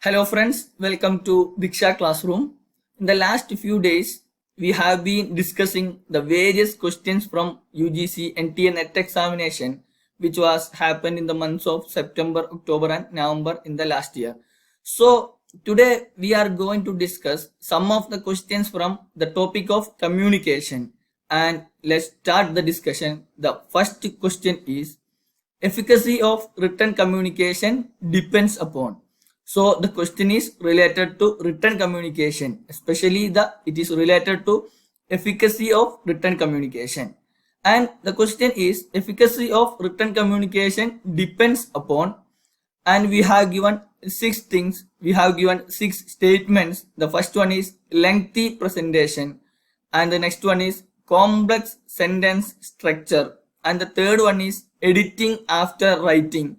Hello friends, welcome to Diksha Classroom. In the last few days, we have been discussing the various questions from UGC NTA NET examination which was happened in the months of September, October and November in the last year. So today we are going to discuss some of the questions from the topic of communication, and let's start the discussion. The first question is, efficacy of written communication depends upon. So the question is related to written communication, especially it is related to efficacy of written communication. And the question is, efficacy of written communication depends upon, and we have given six things. We have given six statements. The first one is lengthy presentation, and the next one is complex sentence structure, and the third one is editing after writing,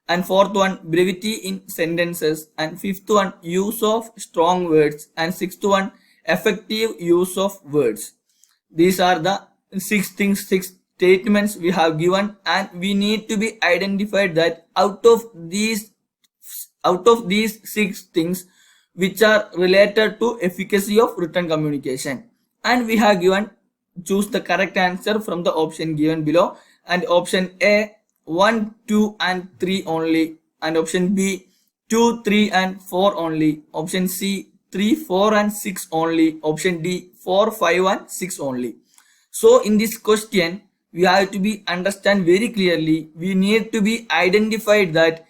and fourth one brevity in sentences, and fifth one use of strong words, and sixth one effective use of words. These are the six statements we have given, and we need to be identified that out of these six things which are related to efficacy of written communication, and we have given choose the correct answer from the option given below, and option A 1, 2 and 3 only, and option B 2, 3 and 4 only, option C 3, 4 and 6 only, option D 4, 5 and 6 only. So in this question we have to be understand very clearly. We need to be identified that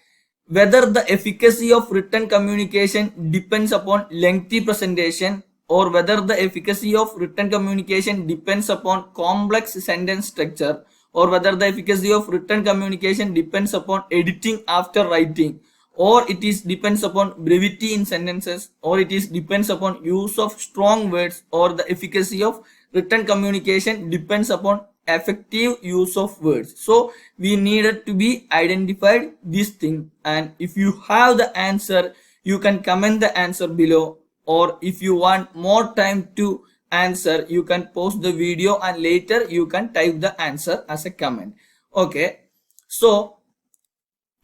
whether the efficacy of written communication depends upon lengthy presentation, or whether the efficacy of written communication depends upon complex sentence structure, or whether the efficacy of written communication depends upon editing after writing, or it is depends upon brevity in sentences, or it is depends upon use of strong words, or the efficacy of written communication depends upon effective use of words. So we needed to be identified this thing, and if you have the answer, you can comment the answer below, or if you want more time to answer, you can pause the video and later you can type the answer as a comment. Okay, so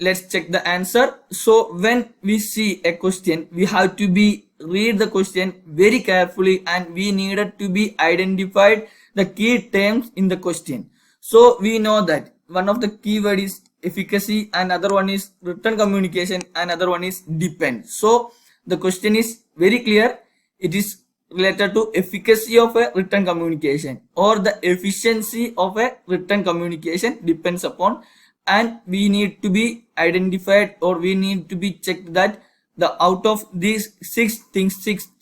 let's check the answer. So when we see a question, we have to be read the question very carefully, and we needed to be identified the key terms in the question. So we know that one of the keyword is efficacy, another one is written communication, another one is depend. So the question is very clear. It is related to efficacy of a written communication, or the efficiency of a written communication depends upon, and we need to be identified, or we need to be checked that the out of these six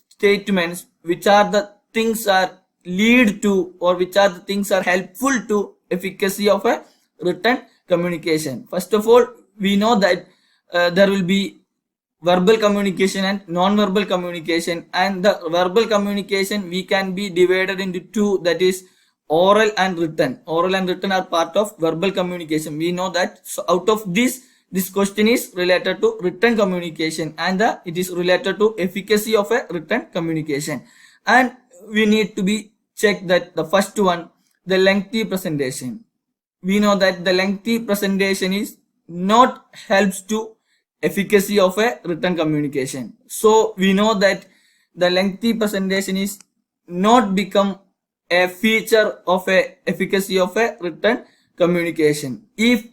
statements, which are the things are lead to, or which are the things are helpful to efficacy of a written communication. First of all, we know that there will be verbal communication and non-verbal communication, and the verbal communication we can be divided into two, that is oral and written. Oral and written are part of verbal communication, we know that. So out of this question is related to written communication, and it is related to efficacy of a written communication, and we need to be check that the first one, the lengthy presentation. We know that the lengthy presentation is not helps to efficacy of a written communication. So we know that the lengthy presentation is not become a feature of a efficacy of a written communication if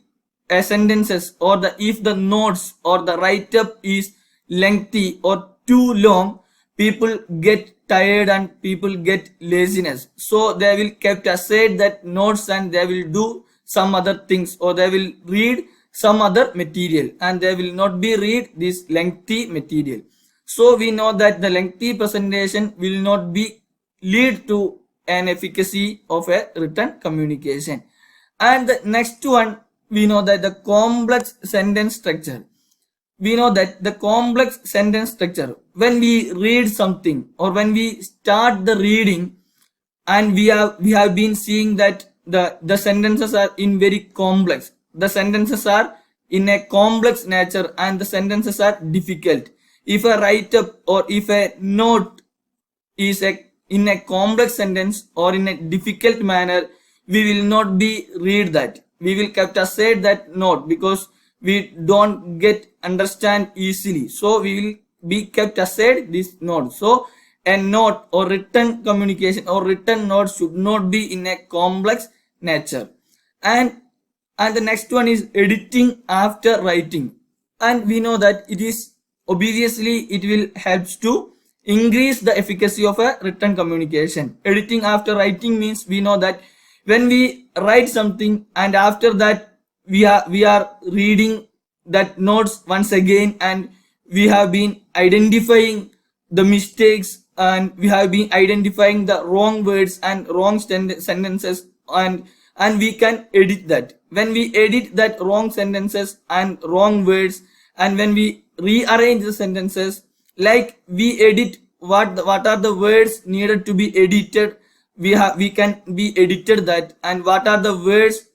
a sentences, or if the notes or the write-up is lengthy or too long, people get tired and people get laziness. So they will kept aside that notes, and they will do some other things, or they will read some other material, and they will not be read this lengthy material. So we know that the lengthy presentation will not be lead to an efficacy of a written communication. And the next one, we know that the complex sentence structure. We know that the complex sentence structure, when we read something, or when we start the reading, and we have been seeing that the sentences are in very complex, the sentences are in a complex nature, and the sentences are difficult. If a write-up or if a note is in a complex sentence or in a difficult manner, we will not be read that. We will kept aside that note because we don't get understand easily. So we will be kept aside this note. So a note or written communication or written note should not be in a complex nature. And the next one is editing after writing, and we know that it is obviously it will helps to increase the efficacy of a written communication. Editing after writing means we know that when we write something and after that we are reading that notes once again, and we have been identifying the mistakes, and we have been identifying the wrong words and wrong sentences, and we can edit that. When we edit that wrong sentences and wrong words, and when we rearrange the sentences, like we edit what are the words needed to be edited, we can be edited that, and what are the words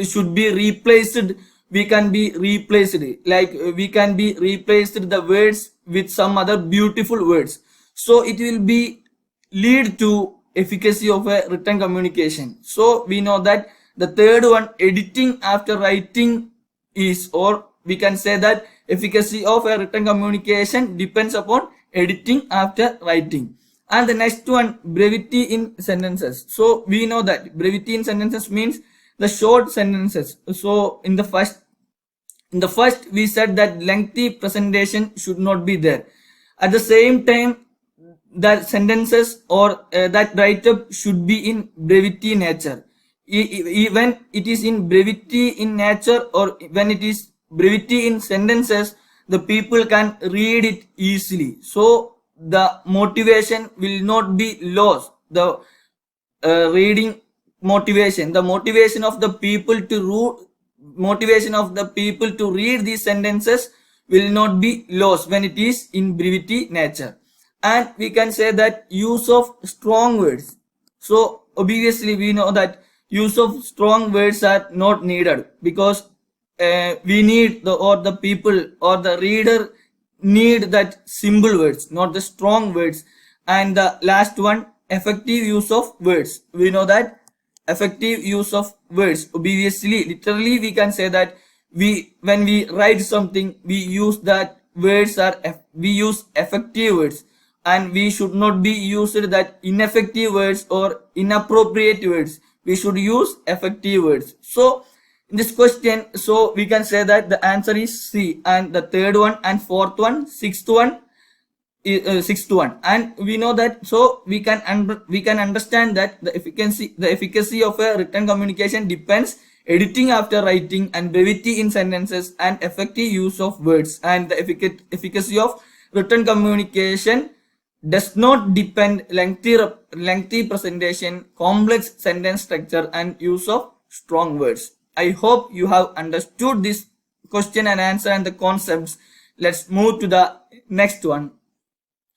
should be replaced, we can be replaced, like we can be replaced the words with some other beautiful words. So it will be lead to efficacy of a written communication. So we know that the third one, editing after writing, is, or we can say that efficacy of a written communication depends upon editing after writing. And the next one, brevity in sentences. So we know that brevity in sentences means the short sentences. So in the first we said that lengthy presentation should not be there. At the same time, the sentences or that write-up should be in brevity nature. When it is in brevity in nature, or when it is brevity in sentences, the people can read it easily. So the motivation will not be lost. The reading motivation, the motivation of the people to read these sentences will not be lost when it is in brevity nature. And we can say that use of strong words. So obviously we know that use of strong words are not needed, because we need the people or the reader need that simple words, not the strong words. And the last one, effective use of words. We know that effective use of words, obviously literally we can say that when we write something, we use effective words, and we should not be used that ineffective words or inappropriate words. We should use effective words. So in this question, so we can say that the answer is C, and the third one and fourth one, sixth one, and we know that. So we can understand that the efficacy of a written communication depends editing after writing, and brevity in sentences, and effective use of words. And the efficacy of written communication does not depend lengthy presentation, complex sentence structure, and use of strong words. I hope you have understood this question and answer and the concepts. Let's move to the next one.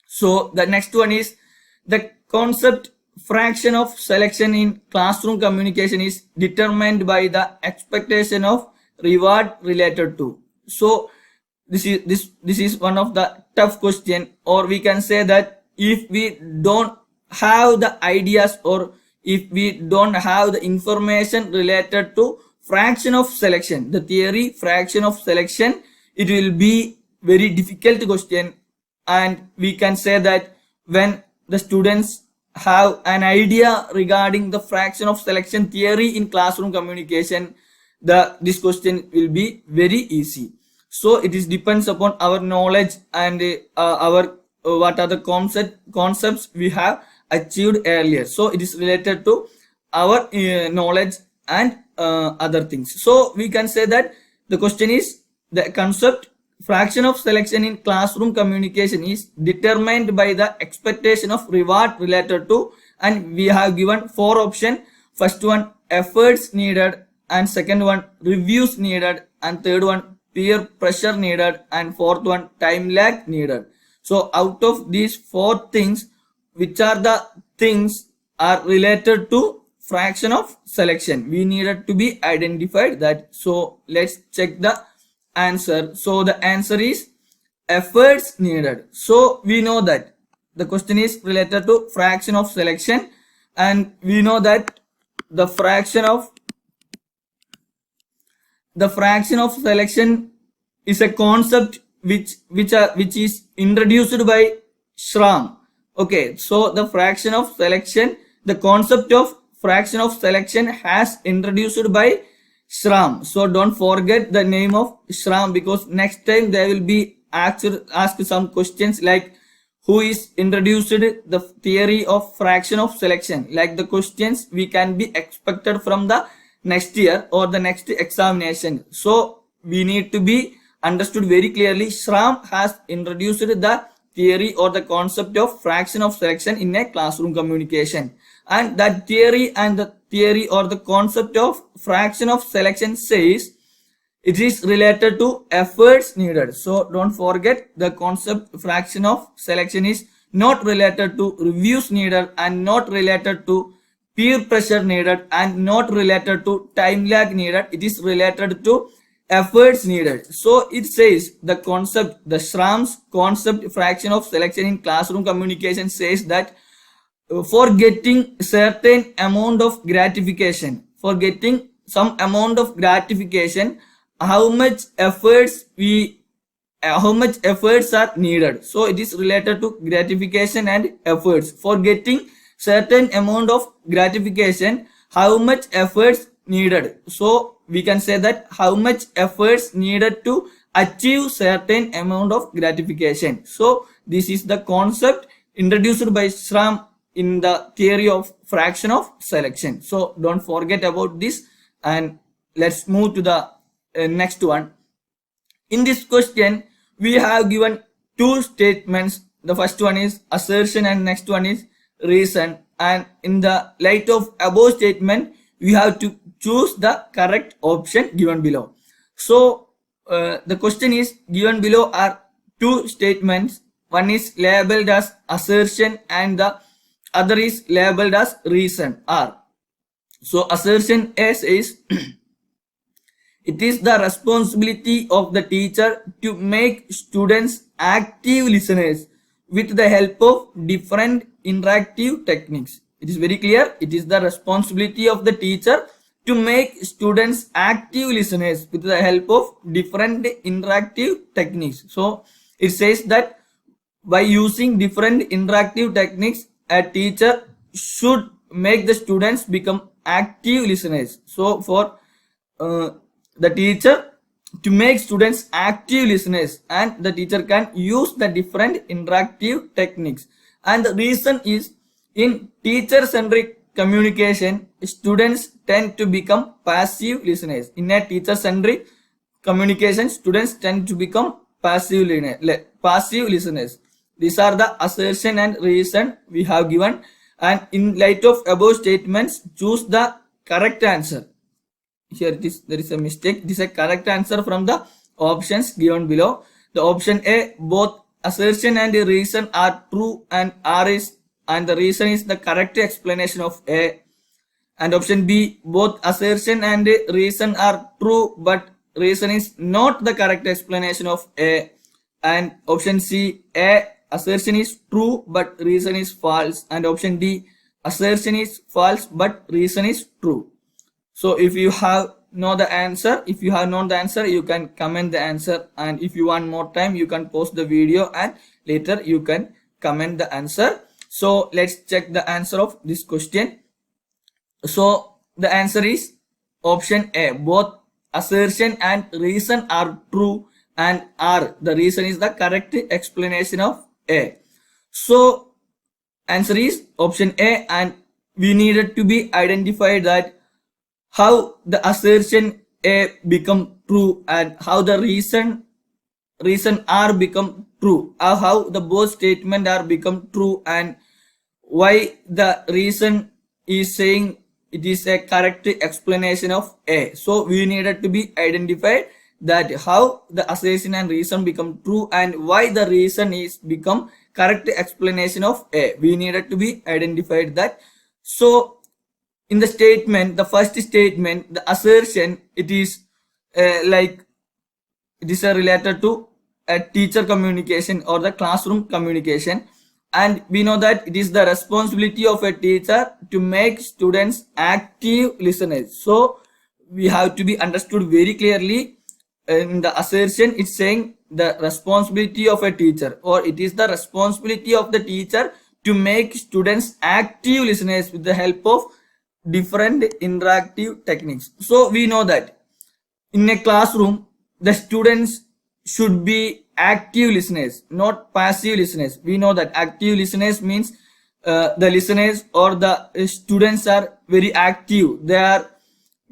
So the next one is the concept fraction of selection in classroom communication is determined by the expectation of reward related to. So this is one of the tough question, or we can say that if we don't have the ideas, or if we don't have the information related to fraction of selection, the theory fraction of selection, it will be very difficult question. And we can say that when the students have an idea regarding the fraction of selection theory in classroom communication, this question will be very easy. So it is depends upon our knowledge and our what are the concepts we have achieved earlier. So it is related to our knowledge and other things. So we can say that the question is the concept fraction of selection in classroom communication is determined by the expectation of reward related to, and we have given 4 options. First one, efforts needed, and second one, reviews needed, and third one, peer pressure needed, and fourth one, time lag needed. So out of these 4 things, which are the things are related to fraction of selection? We needed to be identified that. So let's check the answer. So the answer is efforts needed. So we know that the question is related to fraction of selection, and we know that the fraction of selection is a concept which is introduced by Schramm. Okay, so the fraction of selection, the concept of fraction of selection has introduced by Schramm. So don't forget the name of Schramm, because next time they will be asked some questions like who is introduced the theory of fraction of selection. Like the questions we can be expected from the next year or the next examination. So we need to be understood very clearly. Schramm has introduced the theory or the concept of fraction of selection in a classroom communication, and that theory and the theory or the concept of fraction of selection says it is related to efforts needed. So don't forget, the concept fraction of selection is not related to reviews needed and not related to peer pressure needed and not related to time lag needed. It is related to efforts needed. So it says the concept, the Schramm's concept fraction of selection in classroom communication says that for getting certain amount of gratification, for getting some amount of gratification, how much efforts are needed. So it is related to gratification and efforts. For getting certain amount of gratification, how much efforts needed. So we can say that how much efforts needed to achieve certain amount of gratification. So this is the concept introduced by Schramm in the theory of fraction of selection. So don't forget about this, and let's move to the next one. In this question we have given two statements. The first one is assertion and next one is reason, and in the light of above statement we have to choose the correct option given below. So the question is given below are two statements. One is labeled as assertion and the other is labeled as reason R. So assertion A says it is the responsibility of the teacher to make students active listeners with the help of different interactive techniques. It is very clear. It is the responsibility of the teacher to make students active listeners with the help of different interactive techniques. So it says that by using different interactive techniques, a teacher should make the students become active listeners. So for the teacher to make students active listeners, and the teacher can use the different interactive techniques. And the reason is, in teacher-centric communication, students tend to become passive listeners. In a teacher-centric communication, students tend to become passive listeners. These are the assertion and reason we have given, and in light of above statements, choose the correct answer. Here it is, there is a mistake. This is a correct answer from the options given below. The option A, both assertion and reason are true and the reason is the correct explanation of A. And option B, both assertion and reason are true but reason is not the correct explanation of A. And option C, A, assertion is true but reason is false. And option D, assertion is false but reason is true. So if you have known the answer, you can comment the answer, and if you want more time you can pause the video and later you can comment the answer. So let's check the answer of this question. So the answer is option A, both assertion and reason are true, and R, the reason is the correct explanation of A. So answer is option A, and we needed to be identified that how the assertion A become true and how the reason R become true, or how the both statement are become true, and why the reason is saying it is a correct explanation of A. So we needed to be identified that how the assertion and reason become true and why the reason is become correct explanation of A. We needed to be identified that. So in the statement, the first statement, the assertion, it is related to a teacher communication or the classroom communication, and we know that it is the responsibility of a teacher to make students active listeners. So we have to be understood very clearly. In the assertion, it's saying the responsibility of a teacher, or it is the responsibility of the teacher to make students active listeners with the help of different interactive techniques. So we know that in a classroom, the students should be active listeners, not passive listeners. We know that active listeners means the listeners or the students are very active. They are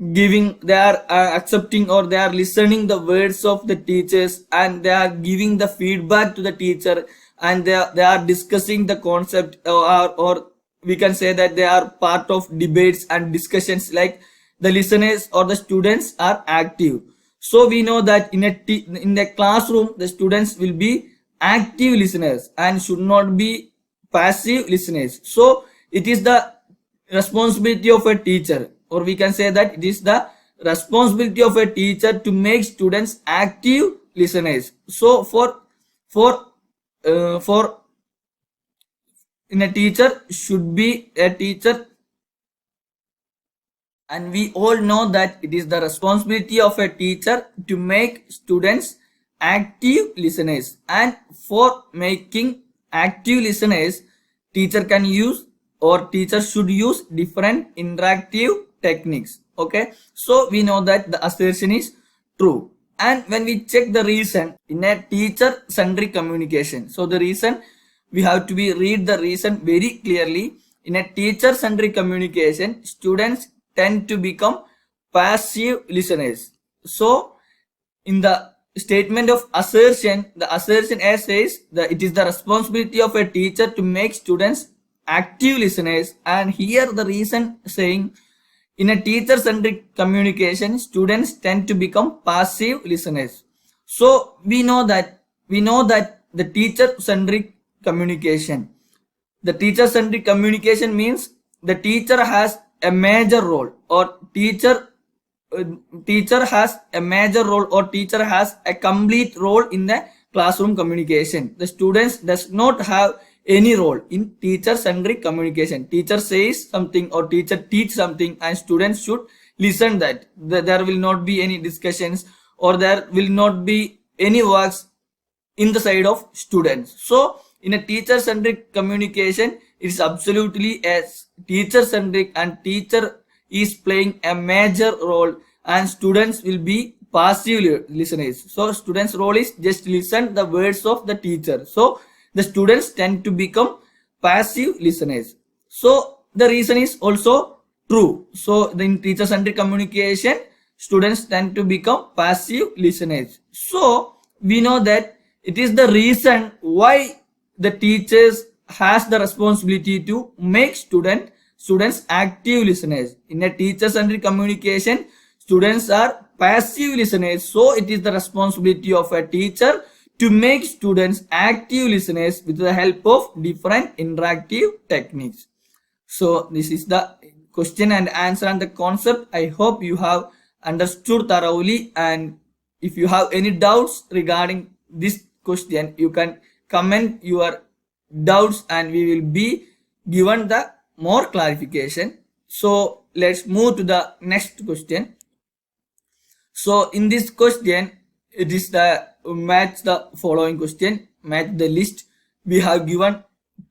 they are accepting, or they are listening the words of the teachers, and they are giving the feedback to the teacher, and they are discussing the concept, or we can say that they are part of debates and discussions. Like the listeners or the students are active. So we know that in the classroom, the students will be active listeners and should not be passive listeners. So it is the responsibility of a teacher, or we can say that it is the responsibility of a teacher to make students active listeners. So for in a teacher should be a teacher, and we all know that it is the responsibility of a teacher to make students active listeners. And for making active listeners, teacher can use, or teacher should use, different interactive techniques. Okay, so we know that the assertion is true. And when we check the reason in a teacher centric communication, so the reason, we have to read the reason very clearly. In a teacher centric communication, students tend to become passive listeners. So in the statement of assertion, the assertion A says that it is the responsibility of a teacher to make students active listeners, and here the reason saying in a teacher centric communication, students tend to become passive listeners. So we know that the teacher centric communication, the teacher centric communication means the teacher has a major role, or teacher has a major role, or teacher has a complete role in the classroom communication. The students does not have any role in teacher centric communication. Teacher says something or teacher teach something, and students should listen that. There will not be any discussions, or there will not be any works in the side of students. So in a teacher centric communication, it is absolutely a teacher centric, and teacher is playing a major role, and students will be passive listeners. So students role is just listen the words of the teacher. So the students tend to become passive listeners. So the reason is also true. So in teacher centric communication, students tend to become passive listeners. So we know that it is the reason why the teachers has the responsibility to make students active listeners. In a teacher centric communication, students are passive listeners. So it is the responsibility of a teacher to make students active listeners with the help of different interactive techniques. So this is the question and answer and the concept. I hope you have understood thoroughly, and if you have any doubts regarding this question, you can comment your doubts and we will be given the more clarification. So let's move to the next question. So in this question, it is the match the following question, match the list. We have given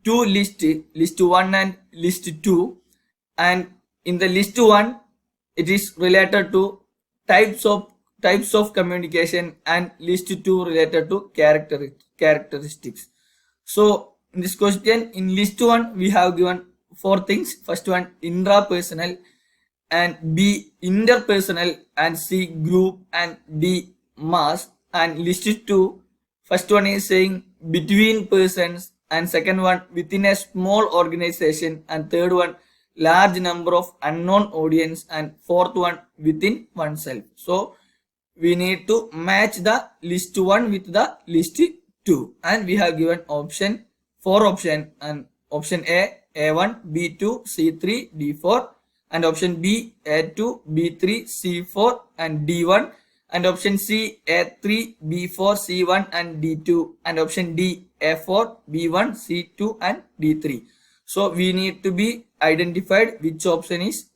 two lists, list 1 and list 2, and in the list 1 it is related to types of communication, and list 2 related to characteristics. So in this question, in list 1 we have given 4 things. First one, intrapersonal, and B, interpersonal, and C, group, and D, mass. And list 2, first one is saying between persons, and second one within a small organization, and third one large number of unknown audience, and fourth one within oneself. So we need to match the list 1 with the list 2, and we have given 4 option, and option A, A1, B2, C3, D4, and option B, A2, B3, C4, and D1, and option C, A3, B4, C1, and D2, and option D, A4, B1, C2, and D3. So we need to be identified which option is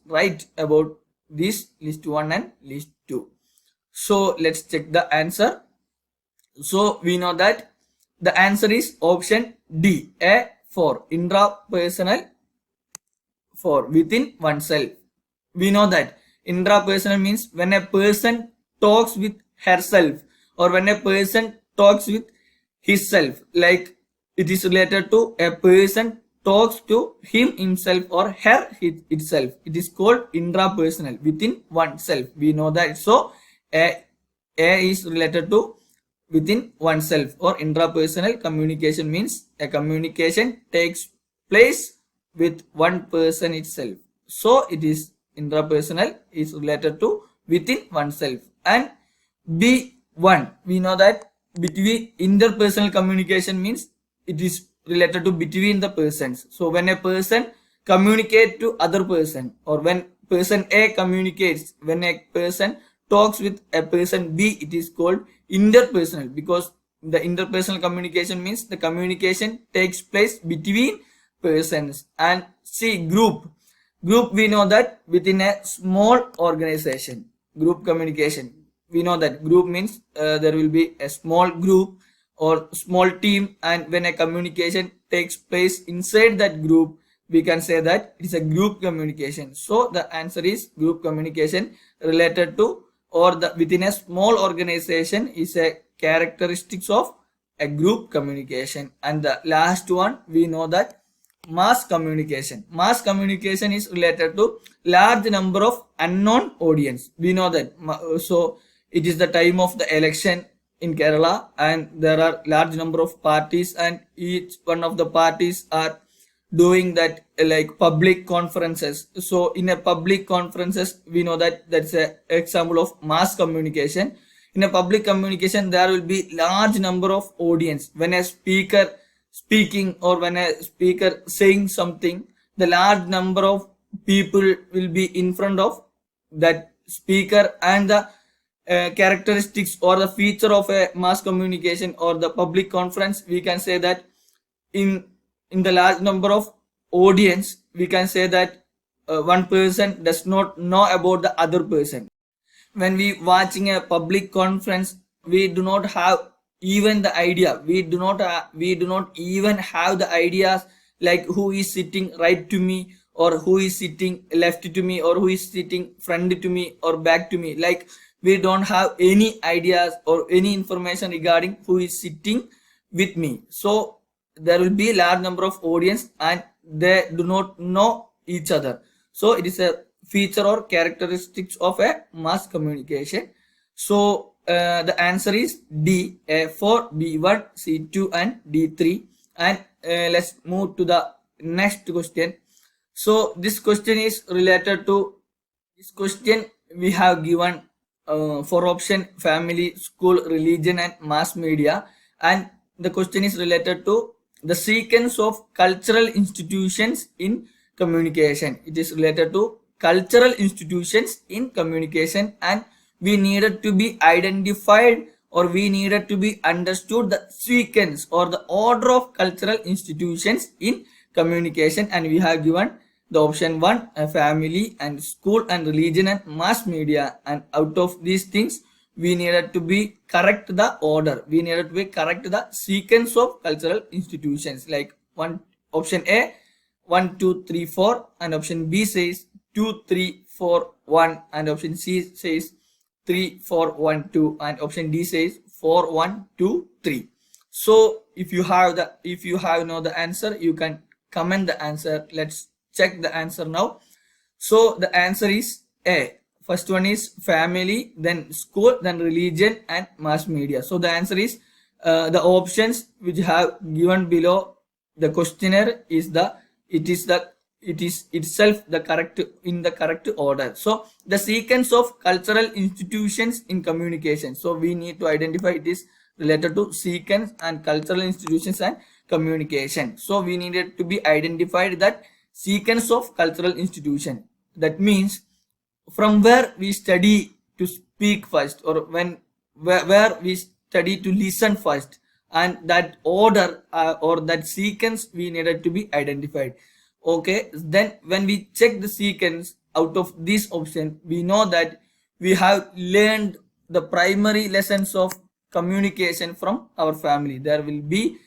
right about this list 1 and list 2. So let's check the answer. So we know that the answer is option D, A4, intrapersonal for within oneself. We know that intrapersonal means when a person talks with herself or when a person talks with himself, like it is related to a person talks to him himself or her itself. It is called intrapersonal within oneself. We know that. So a is related to within oneself, or intrapersonal communication means a communication takes place with one person itself. So it is intrapersonal is related to within oneself. And B1, we know that between interpersonal communication means it is related to between the persons. So when a person communicate to other person, or when person A communicates, when a person talks with a person B, it is called interpersonal, because the interpersonal communication means the communication takes place between persons. And C, group. Group, we know that within a small organization, group communication, we know that group means there will be a small group or small team, and when a communication takes place inside that group, we can say that it is a group communication. So the answer is group communication related to, or the within a small organization is a characteristics of a group communication. And the last one, we know that mass communication. Mass communication is related to large number of unknown audience. We know that. So it is the time of the election in Kerala, and there are large number of parties, and each one of the parties are doing that like public conferences. So in a public conferences, we know that that's a example of mass communication. In a public communication, there will be large number of audience. When a speaker speaking, or when a speaker saying something, the large number of people will be in front of that speaker. And the characteristics or the feature of a mass communication or the public conference, we can say that in the large number of audience, we can say that one person does not know about the other person. When we watching a public conference, we do not have even the idea, we do not even have the ideas like who is sitting right to me, or who is sitting left to me, or who is sitting front to me or back to me. Like we don't have any ideas or any information regarding who is sitting with me. So there will be a large number of audience and they do not know each other. So it is a feature or characteristics of a mass communication. So the answer is D, A4, B1, C2 and D3. And let's move to the next question. So this question is related to, this question we have given for option family, school, religion and mass media. And the question is related to the sequence of cultural institutions in communication. It is related to cultural institutions in communication, and we needed to be identified, or we needed to be understood the sequence or the order of cultural institutions in communication. And we have given the option 1, a family and school and religion and mass media. And out of these things, we needed to be correct the order, we needed to be correct the sequence of cultural institutions. Like one, option A 1 2 3 4, and option B says 2 3 4 1, and option C says 3 4 1 2, and option D says 4 1 2 3. So if you have know the answer, you can comment the answer. Let's check the answer now. So the answer is A. First one is family, then school, then religion and mass media. So the answer is the options which have given below the questionnaire is it is itself the correct in the correct order. So the sequence of cultural institutions in communication. So we need to identify it is related to sequence and cultural institutions and communication. So we needed to be identified that sequence of cultural institution. That means from where we study to speak first, or where we study to listen first, and that order or that sequence we needed to be identified. Okay, then when we check the sequence out of this option, we know that we have learned the primary lessons of communication from our family. There will be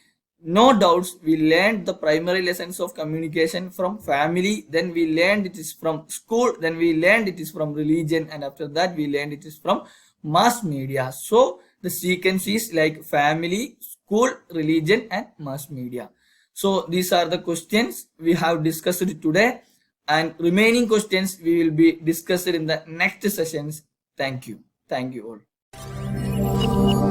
no doubts. We learned the primary lessons of communication from family, then we learned it is from school, then we learned it is from religion, and after that we learned it is from mass media. So the sequence is like family, school, religion, and mass media. So these are the questions we have discussed today, and remaining questions we will be discussed in the next sessions. Thank you all.